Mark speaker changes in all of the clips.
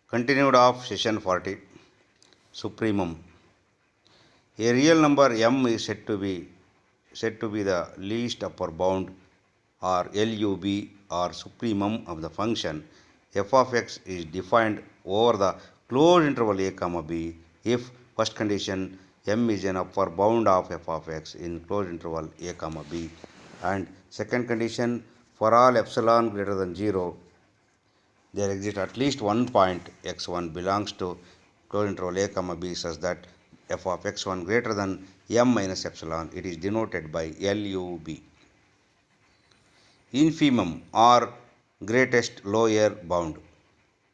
Speaker 1: Continued of session 40. Supremum. A real number m is said to be the least upper bound or LUB or supremum of the function f of x is defined over the closed interval a comma b if first condition m is an upper bound of f of x in closed interval a comma b, and second condition for all epsilon greater than 0 there exists at least one point x1 belongs to closed interval a comma b such that f of x1 greater than m minus epsilon. It is denoted by LUB. Infimum or greatest lower bound.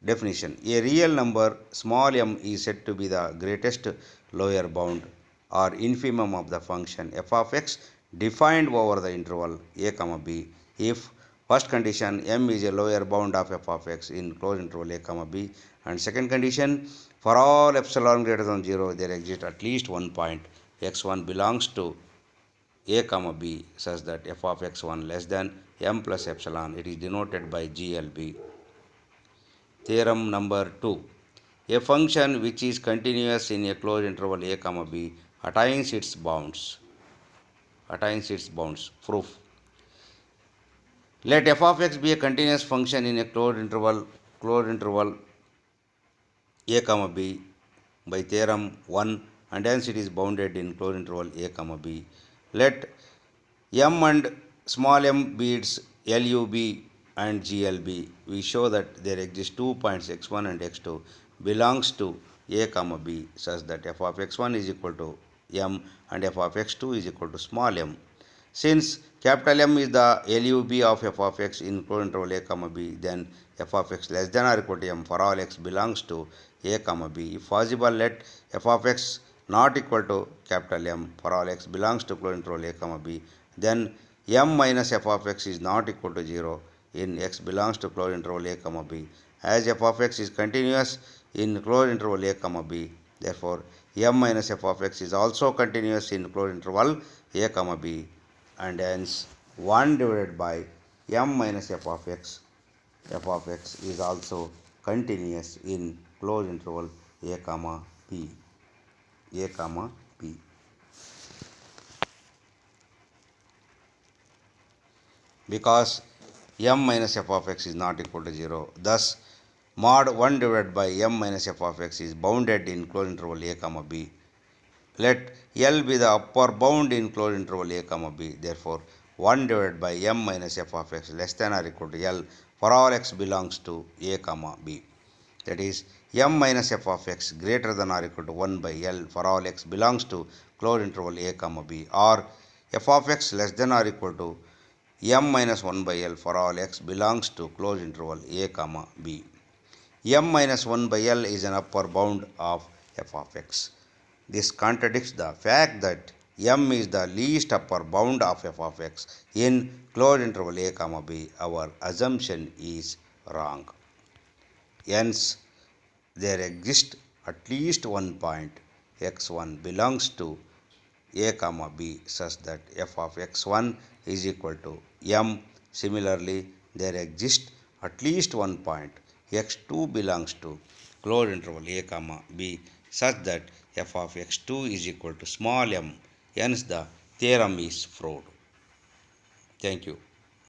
Speaker 1: Definition: a real number small m is said to be the greatest lower bound or infimum of the function f of x defined over the interval a comma b if first condition m is a lower bound of f of x in closed interval a comma b, and second condition for all epsilon greater than 0 there exists at least one point x1 belongs to a comma b such that f of x1 less than m plus epsilon. It is denoted by GLB. Theorem number 2. A function which is continuous in a closed interval a comma b attains its bounds. Proof. Let f of x be a continuous function in a closed interval a comma b by theorem 1, and hence it is bounded in closed interval a comma b. Let m and small m be its LUB and GLB. We show that there exist 2 points x1 and x2 belongs to a comma b such that f of x1 is equal to m and f of x2 is equal to small m. Since capital M is the LUB of f of x in closed interval a comma b, then f of x less than or equal to m for all x belongs to a comma b. If possible, let f of x not equal to capital M for all x belongs to closed interval a comma b, then m minus f of x is not equal to 0 in x belongs to closed interval a comma b. As f of x is continuous in closed interval a comma b, therefore m minus f of x is also continuous in closed interval a comma b, and hence 1 divided by m minus f of x is also continuous in closed interval a comma b. Because m minus f of x is not equal to 0, thus mod 1 divided by m minus f of x is bounded in closed interval a comma b. Let L be the upper bound in closed interval a comma b. Therefore 1 divided by m minus f of x less than or equal to L for all x belongs to a comma b. That is, m minus f of x greater than or equal to 1 by L for all x belongs to closed interval a comma b, or f of x less than or equal to m minus 1 by L for all x belongs to closed interval a comma b. M minus 1 by L is an upper bound of f of x. This contradicts the fact that m is the least upper bound of f of x in closed interval a comma b. Our assumption is wrong. Hence, there exists at least one point x1 belongs to a comma b such that f of x1 is equal to m. Similarly, there exists at least one point x2 belongs to closed interval a comma b such that f of x2 is equal to small m. Hence, the theorem is proved. Thank you.